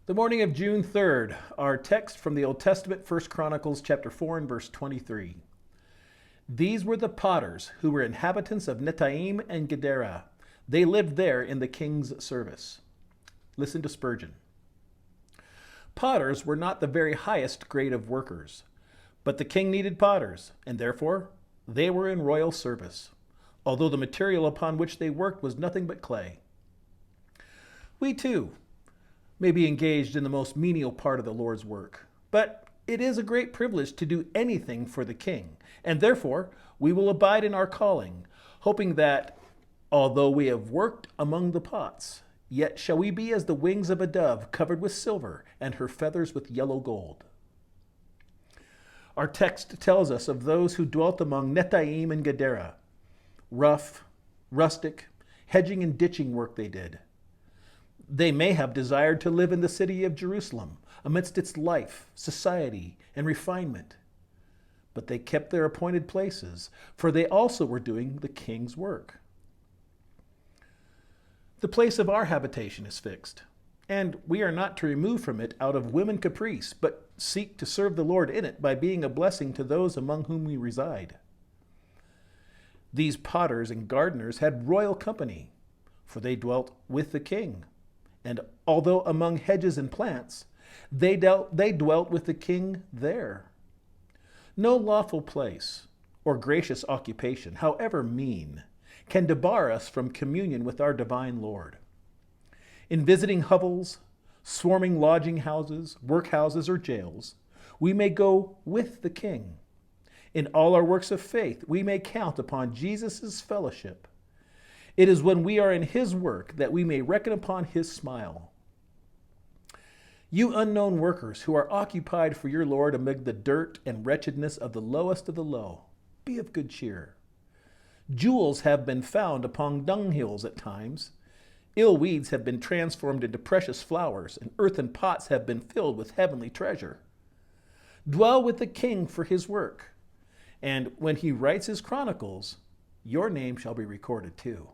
The morning of June 3rd, our text from the Old Testament, 1 Chronicles chapter 4 and verse 23. These were the potters who were inhabitants of Netaim and Gedera. They lived there in the king's service. Listen to Spurgeon. Potters were not the very highest grade of workers, but the king needed potters, and therefore they were in royal service, although the material upon which they worked was nothing but clay. We too may be engaged in the most menial part of the Lord's work, but it is a great privilege to do anything for the King, and therefore we will abide in our calling, hoping that, although we have worked among the pots, yet shall we be as the wings of a dove covered with silver, and her feathers with yellow gold. Our text tells us of those who dwelt among Netaim and Gedera. Rough, rustic, hedging and ditching work they did. They may have desired to live in the city of Jerusalem, amidst its life, society, and refinement. But they kept their appointed places, for they also were doing the king's work. The place of our habitation is fixed, and we are not to remove from it out of whim and caprice, but seek to serve the Lord in it by being a blessing to those among whom we reside. These potters and gardeners had royal company, for they dwelt with the king. And although among hedges and plants, they dwelt with the king there. No lawful place or gracious occupation, however mean, can debar us from communion with our divine Lord. In visiting hovels, swarming lodging houses, workhouses, or jails, we may go with the king. In all our works of faith, we may count upon Jesus' fellowship. It is when we are in his work that we may reckon upon his smile. You unknown workers who are occupied for your Lord amid the dirt and wretchedness of the lowest of the low, be of good cheer. Jewels have been found upon dunghills at times. Ill weeds have been transformed into precious flowers, and earthen pots have been filled with heavenly treasure. Dwell with the king for his work, and when he writes his chronicles, your name shall be recorded too.